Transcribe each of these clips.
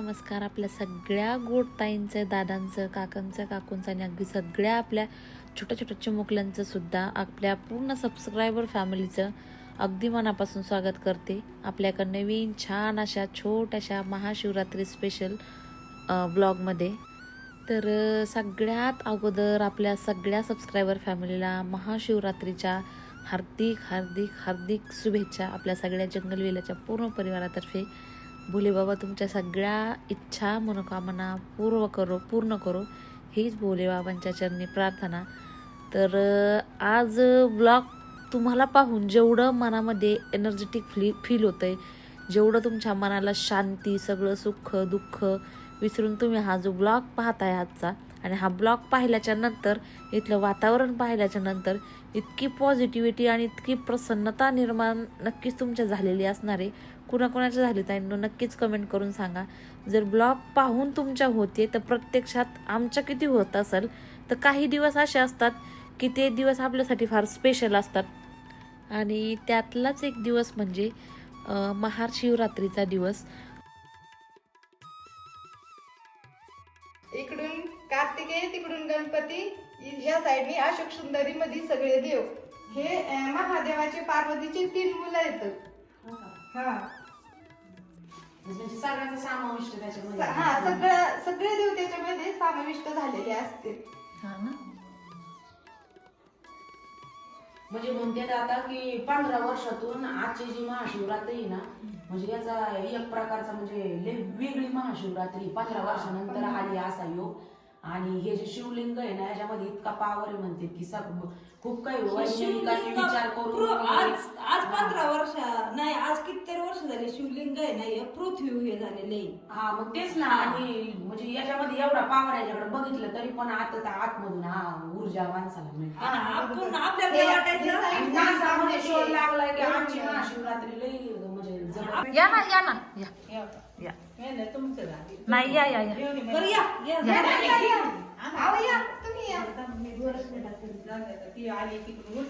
नमस्कार आपल्या सगळ्या गोड ताईंचं, दादांचं, काकांचं, काकूंचं आणि अगदी सगळ्या आपल्या छोट्या छोट्या चिमुकल्यांचं सुद्धा आपल्या पूर्ण सबस्क्रायबर फॅमिलीचं अगदी मनापासून स्वागत करते आपल्याकडं नवीन छान अशा छोट्याशा महाशिवरात्री स्पेशल ब्लॉगमध्ये. तर सगळ्यात अगोदर आपल्या सगळ्या सबस्क्रायबर फॅमिलीला महाशिवरात्रीच्या हार्दिक हार्दिक हार्दिक शुभेच्छा. आपल्या सगळ्या जंगलवेलाच्या पूर्ण परिवारातर्फे भोले बाबा तुमच्या सगळ्या इच्छा मनोकामना पूर्ण करो हीच भोले बाबांच्या चरणी प्रार्थना. तर आज ब्लॉग तुम्हाला पाहून जेवढं मनामध्ये एनर्जेटिक फील होतंय, जेवढं तुमच्या मनाला शांती, सगळं सुख दुःख विसरून तुम्ही हा जो ब्लॉग पाहताय आजचा, आणि हा ब्लॉग पाहिल्याच्या नंतर इथलं वातावरण पाहिल्याच्या नंतर इतकी पॉझिटिव्हिटी आणि इतकी प्रसन्नता निर्माण नक्कीच तुमच्या झालेली असणार आहे. कुणाकुणाच्या झाली ताईंनो नक्कीच कमेंट करून सांगा. जर ब्लॉग पाहून तुमच्या होते तर प्रत्यक्षात आमच्या किती होत असेल. तर काही दिवस असे असतात की ते दिवस आपल्यासाठी फार स्पेशल असतात, आणि त्यातलाच एक दिवस म्हणजे महाशिवरात्रीचा दिवस. इकडून कार्तिकेय, तिकडून गणपती, ह्या साईडनी अशोक सुंदरी मध्ये सगळे देव. हे महादेवाचे पार्वतीचे 3 मुलं येतात. हा म्हणजे सगळ्यांचा समाविष्ट त्याच्यामध्ये. हा सगळे देव त्याच्यामध्ये समाविष्ट झालेले असतील. हा ना, म्हणजे म्हणतात आता की 15 वर्षातून आजची जी महाशिवरात्री आहे ना, म्हणजे याचा एक प्रकारचा म्हणजे वेगळी महाशिवरात्री 15 वर्षानंतर आली असा योग. आणि हे जे शिवलिंग आहे ना, याच्यामध्ये इतका पावर आहे म्हणते की खूप काही वैज्ञानिकांनी विचार करून आज 15 वर्ष नाही, आज कितीतरी वर्ष झाले शिवलिंग आहे ना, हे पृथ्वी हे झालेले. हा मग तेच ना. आणि म्हणजे याच्यामध्ये एवढा पावर याच्याकडे बघितलं तरी पण आता आतमधून ऊर्जा माणसाला मिळते. आपण आपल्याला वाटायचं नासामध्ये शोध लागलाय की आजची महाशिवरात्री लई म्हणजे या ना या ना या या तुमचं नाही या या या बरं या तुम्ही या. ती आली तिकडून.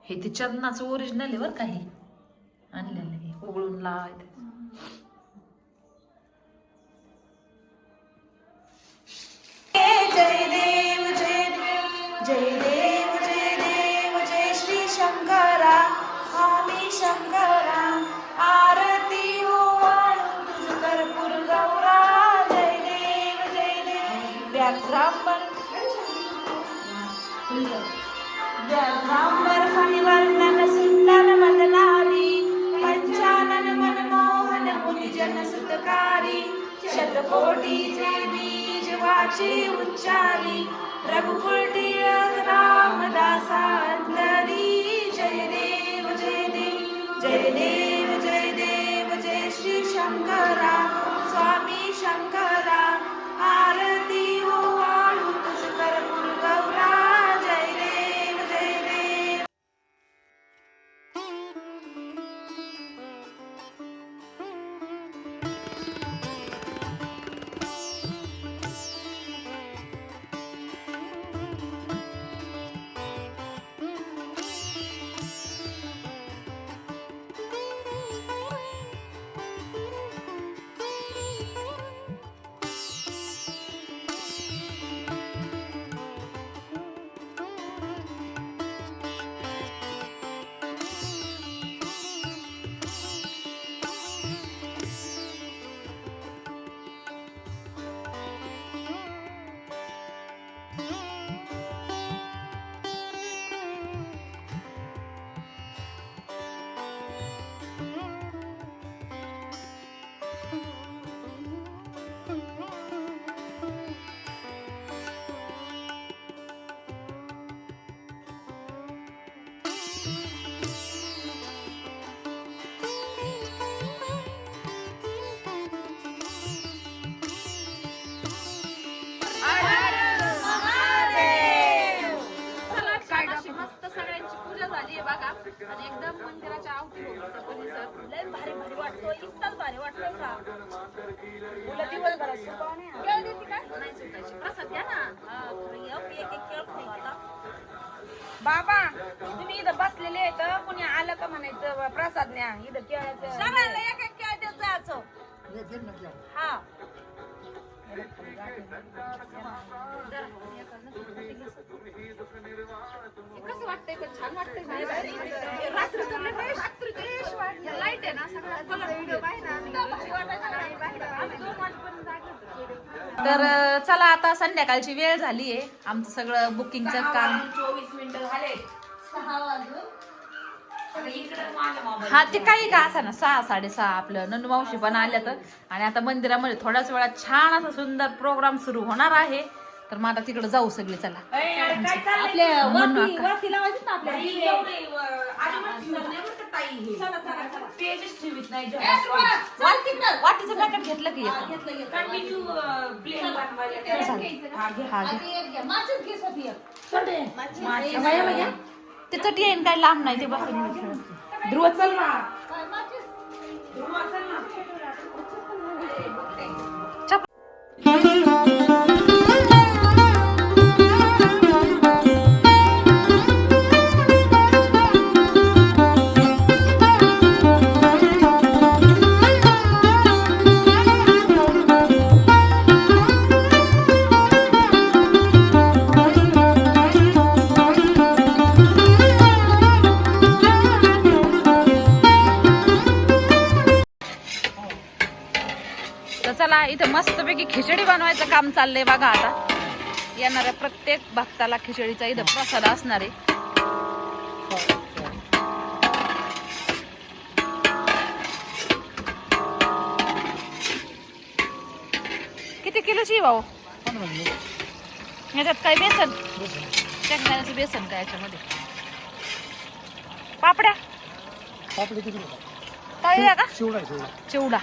हे ते चंदनाचं ओरिजिनल आहे बरं, काही आणलेलं आहे उघडून लावायचं. जय देव जय देव जय देव जय देव जय श्री शंकरा स्वामी शंकरा. आरती ओवाळून तुझ कर्पूर गौरा. जय देव व्याघ्रांबर फणिवर्णन सुंदर मदनारी. पंचानन मनमोहन मुनिजन सुतकारी. शतकोटीचे बीज वाचे उच्चारी. रघुकुल रामदासा अंतरी. जय देव जय देव जय देव जय देव जय श्री शंकरा स्वामी शंकरा. आरती ओवाळून तुझ कर्पूर गौरा. जय देव जय देव. मस्त सगळ्यांची पूजा झाली आहे बघा, आणि एकदम मंदिराच्या अवतीभोवतीचा परिसर लय भारी भारी वाटतो. इतकाच भारी वाटतो का तुला दिवसभरात केळ देते का नाही? सुटायची प्रसाद द्या ना. एक एक बाबा तुम्ही इथं बसलेले आहेत कुणी आलं का म्हणायचं प्रसाद न्या इथं केळाचं सगळ्यांना एक एक केळ देत जायचं हा कसं वाटतंय पण छान वाटतंय लाईट आहे ना तर चला आता संध्याकाळची वेळ झालीये आमचं सगळं बुकिंगचं काम 24 मिनिटं झाले 6 वाजून हा ते काही का असा ना 6-6:30 आपलं नंदू मावशी पण आल्या तर आणि आता मंदिरामध्ये थोड्याच वेळात छान असा सुंदर प्रोग्राम सुरू होणार आहे तर मग आता तिकडे जाऊ सगळे चला आपल्या वाती लावायची ना आपल्या वाटीचं पॅकेट घेतलं की ते चटी येईन काय लांब नाही ते बसून ध्रुव चल ना तर चला इथं मस्तपैकी खिचडी बनवायचं काम चाललंय बघा आता येणाऱ्या प्रत्येक भक्ताला खिचडीचा इथं प्रसाद असणार आहे किती किलोची भाऊ याच्यात काय बेसन शेंगदाण्याचं बेसन काय याच्यामध्ये पापड्या तळल्या का चिवडा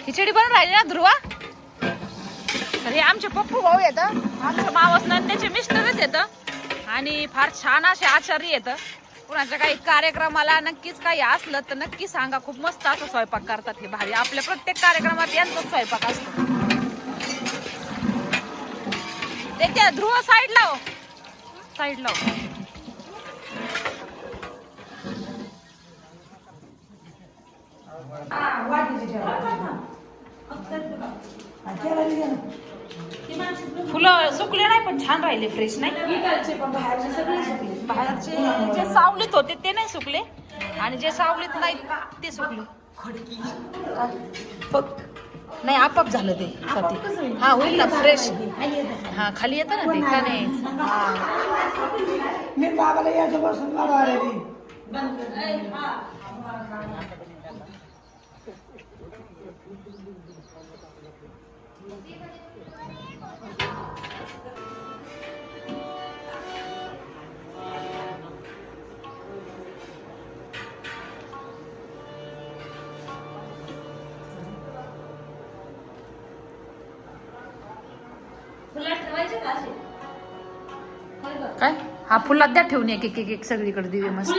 खिचडी बनवून राहिली ना ध्रुवा तर हे आमचे पप्पू भाऊ येत आमचं मावस नंद्याचे मिस्टरच येत आणि फार छान असे आचार्य येत कुणाच्या काही कार्यक्रमाला नक्कीच काही असलं तर नक्की सांगा खूप मस्त असं स्वयंपाक करतात हे भारी आपल्या प्रत्येक कार्यक्रमात यांचाच स्वयंपाक असतो ते त्या ध्रुव साईड लाव फुलं सुकले नाही पण छान राहिले फ्रेश नाही बाहेरचे जे सावलीत होते ते नाही सुकले आणि जे सावलीत नाही ते सुकले नाही आपाप झालं ते साठी हा होईल ना फ्रेश हा खाली येतं ना ते का नाही मी बाबाला यायचं बसून काय हा फुलात द्या ठेवून एक एक एक सगळीकडे दिवे मस्त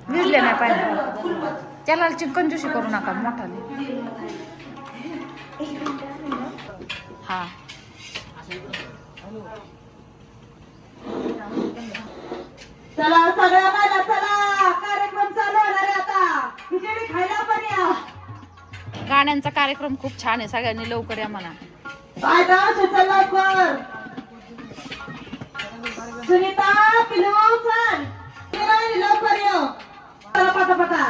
विजले नाही पाहिजे त्याला चिकनजुशी करू नका मोठाले हा चला सगळ्या बायला चला कार्यक्रम चालू होणार आहे आता खिचडी खायला पण या गाण्यांचा कार्यक्रम खूप छान आहे सगळ्यांनी लवकर या म्हणा बायका चल लवकर सुनीता पिलू चल फिरायला लवकर ये चला पटापटा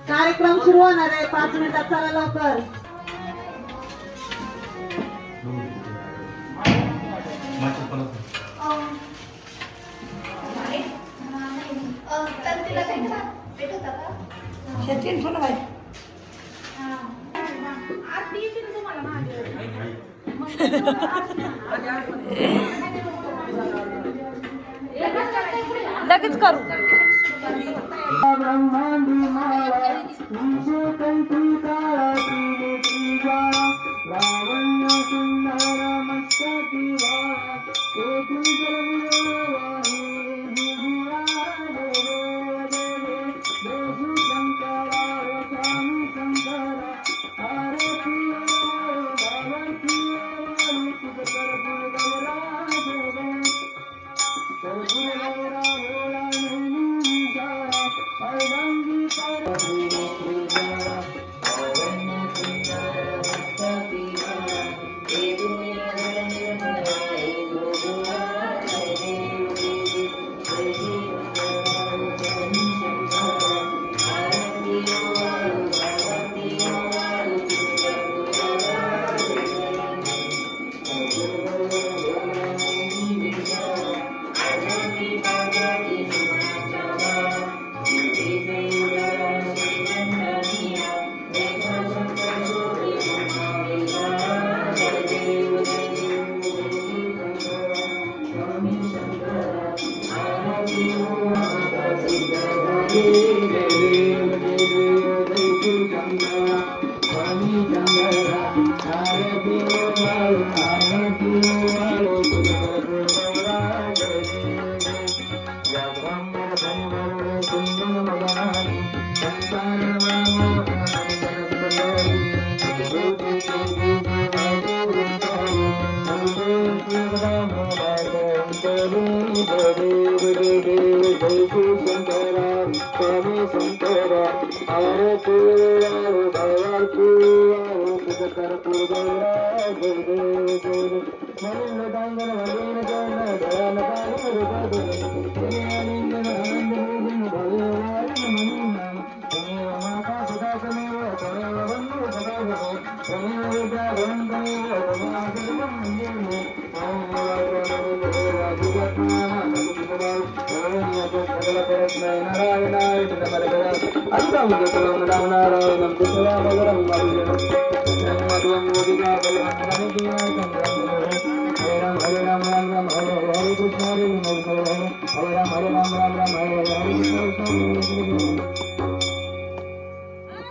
कार्यक्रम सुरू होणार आहे 5 मिनिटात चला लवकर तिला काही भेट होता का शेतीन फुलं बाई लगेच करू ब्रह्मांडी माळा विषे कंठी काळा लावण्य सुंदर मस्त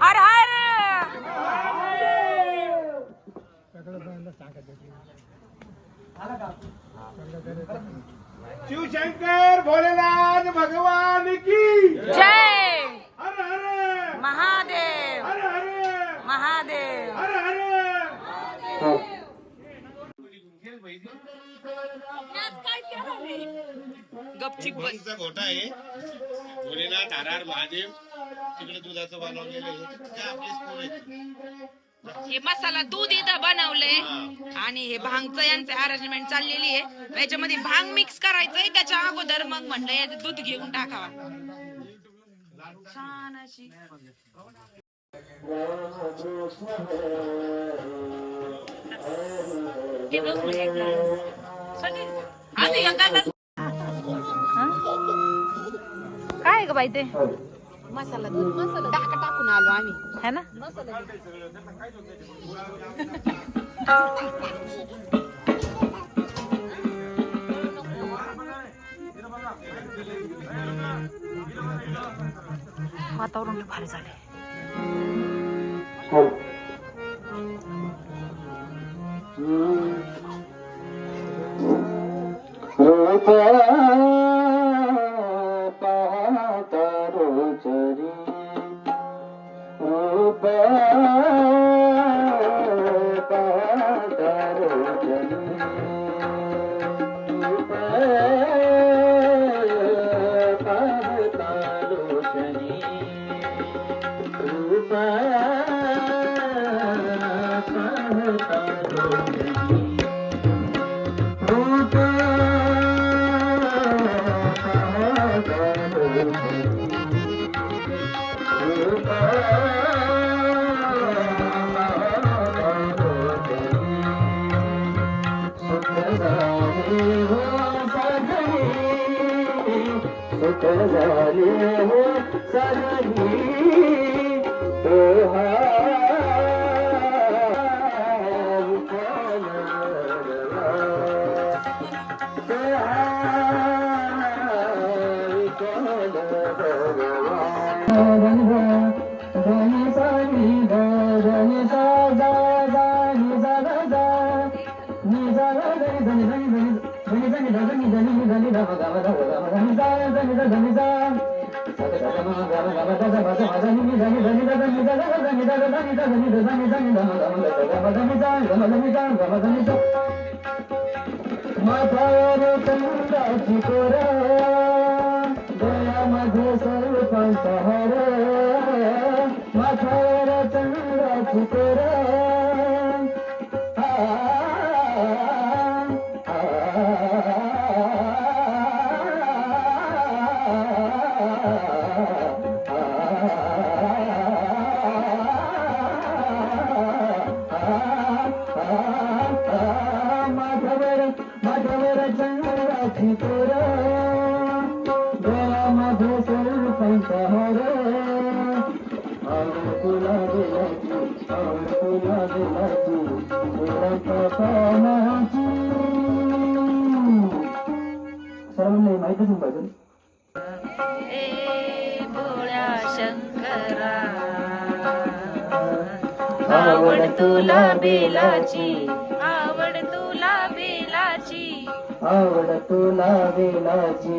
हर हर शिवशंकर भोलेनाथ भगवान की जय हर हर महादेव हर हर महादेव हर हर गपचिप बस भोईचा घोटा आहे भोलेनाथ हर हर महादेव तिकडे दुधाचं बनवलेलं आहे काय आपलेच पोर आहेत. हे मसाला दूध इथं बनवलंय आणि हे भांगचं यांचं अरेंजमेंट चाललेली आहे याच्यामध्ये भांग मिक्स करायचंय त्याच्या अगोदर मग म्हणलं यात दूध घेऊन टाकावा छान अशी काय ग बाई ते मसाला दूध मसाला टाकून आलो आम्ही है ना वातावरण भारी झाले Ni माथावर चंद्राची कोरा डोळ्यामध्ये सर्पांचा हार माथावर चंद्राची कोरा माझ्यावर चंद्राची कोरा डोळ्यामध्ये सर्पांचा हार आवड तुला दिलाची देवाच्या पानाची सर्वांना माहितीच नाही पाहिजे ए भोळ्या शंकरा आवड तुला बेलाची आवड तुला बेलाची आवड तुला बेलाची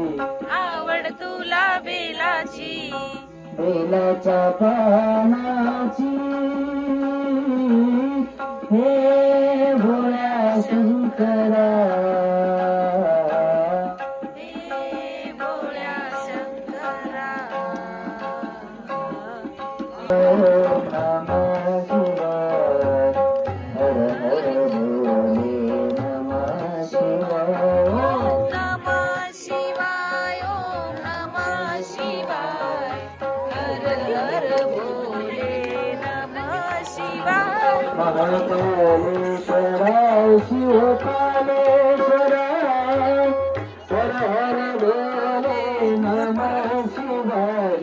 आवड तुला बेलाची बेलाच्या पानाची हे भोळ्या शंकरा ए भोळ्या शंकरा ओम नमः शिवाय हर हर भोले नमः शिवाय ओम नमः शिवाय ओम नमः शिवाय हर हर भोले नमः शिवाय महाकालेश्वराय शिवकालेश्वराय हर हर भोले नमः शिवाय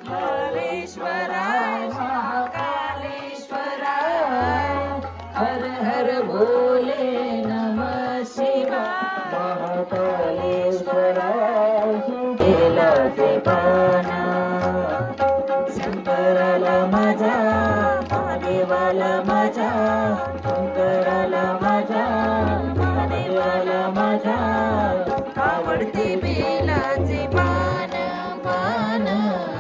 कालेश्वराय महाकालेश्वराय हर हर भोले नमः शिवाय महाकालेश्वराय बेलाचे पाना शंकराला माझा महादेवाला माझा शंकराला माझा महादेवाला माझा आवडते बेलाचे पान पान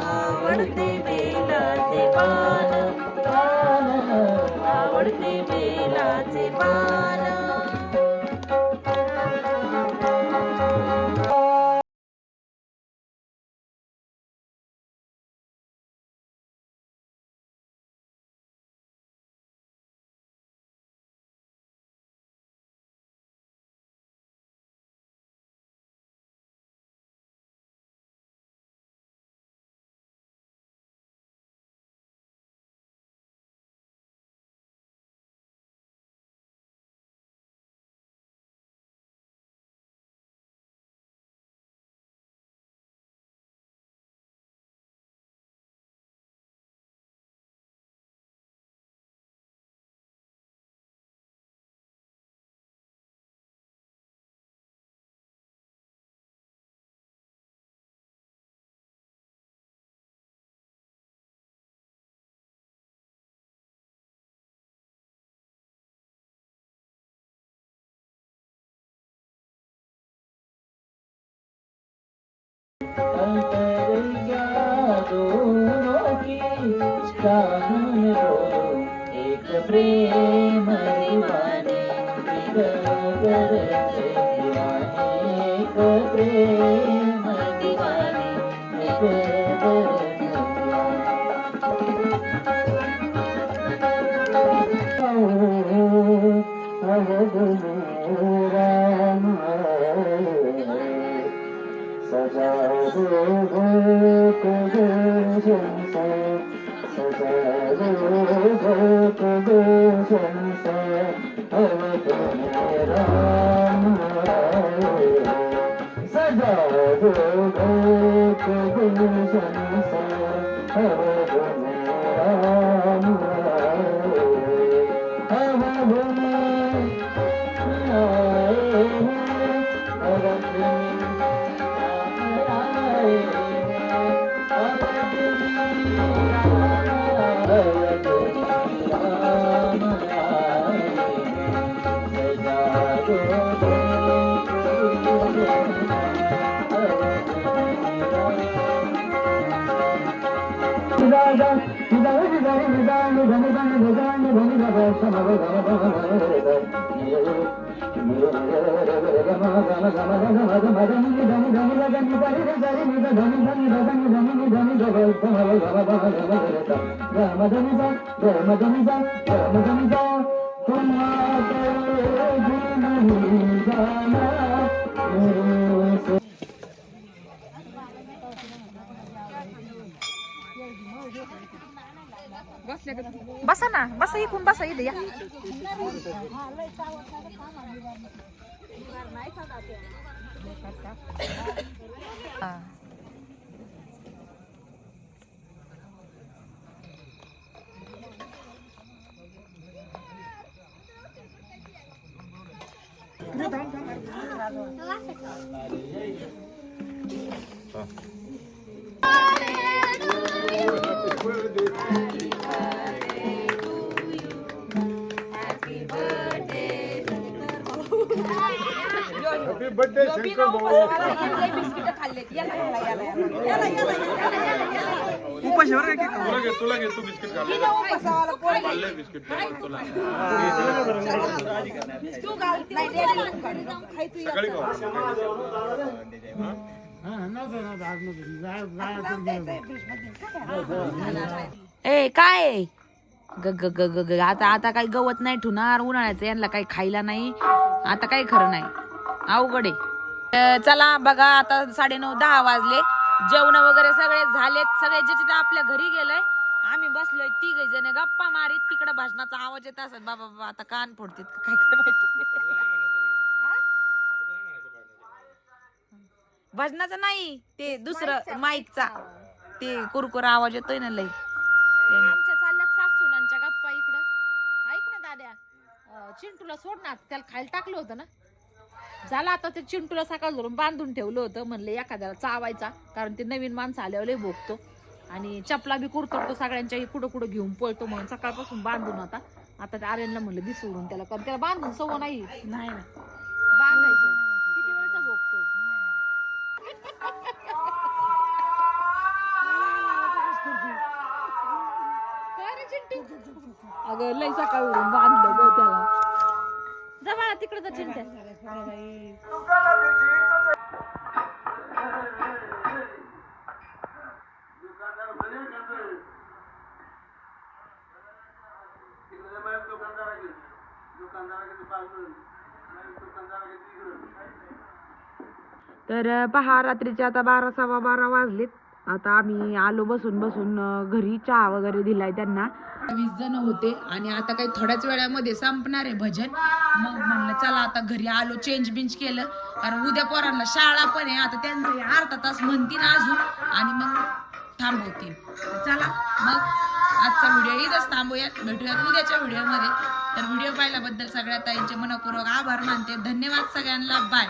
आवडते बेलाचे पान पान आवडते बेलाचे पान एक प्रेम दीवाने एक प्रेम दीवाने सजा Oh बसा ना, बसा इकडून बसा इथे या. बर्थडे शंकर भाऊ तुला घे तू बिस्किट खाल्ले बिस्किट तुला सकाळी ए काय ग ग ग ग ग आता आता काही गवत नाही ठुणार उन्हाळ्याचं, यांना काही खायला नाही, आता काही खरं नाही, अवघड आहे. चला बघा आता 9:30-10 वाजले, जेवण वगैरे सगळे झालेत, सगळे ज्याचे ते आपल्या घरी गेलंय. आम्ही बसलोय 3 जण गप्पा मारीत, तिकडे भजनाचा आवाज येत असत. बाबा बाबा आता कान फोडतात काय भजनाचं नाही, ते दुसरं माईकचा ते कुरकुर आवाज येतोय ना लई. आमच्या चालल्यात सासूनांच्या गप्पा इकडं. ऐक ना दाद्या, चिंटूला सोड ना, त्याला खायला टाकलं होतं ना. झालं आता ते चिंटूला सकाळ धरून बांधून ठेवलं होतं, म्हणलं एखाद्याला चावायचा, कारण ते नवीन माणसं आल्यावर लय भोगतो आणि चपला बी कुरतडतो सगळ्यांच्या कुठं कुठं घेऊन पळतो, म्हणून सकाळपासून बांधून आता त्या आर्यनला म्हणलं दि सोडून त्याला, कारण त्याला बांधून सवय नाही ना बांधायचं. किती वेळचा भोगतो. काय रे चिंटू, अगं लय सकाळवरून बांधलं ग त्याला. जा बाळा तिकडे जा चिंट्या. तर पहा रात्रीचे आता 12-12:15 वाजलेत. आता आम्ही आलो बसून घरी, चहा वगैरे दिलाय त्यांना. 20 जण होते आणि आता काही थोड्याच वेळामध्ये संपणार आहे भजन. मग म्हणलं चला आता घरी आलो, चेंज बिंज केलं, कारण उद्या पोरांना शाळा पण आहे. आता त्यांचं अर्धा तास म्हणतील अजून आणि मग थांबवतील. चला मग आजचा व्हिडिओ इथंच थांबूयात, भेटूयात उद्याच्या व्हिडिओमध्ये. तर व्हिडिओ पाहिल्याबद्दल सगळ्या ताईंचे मनपूर्वक आभार मानते. धन्यवाद सगळ्यांना, बाय.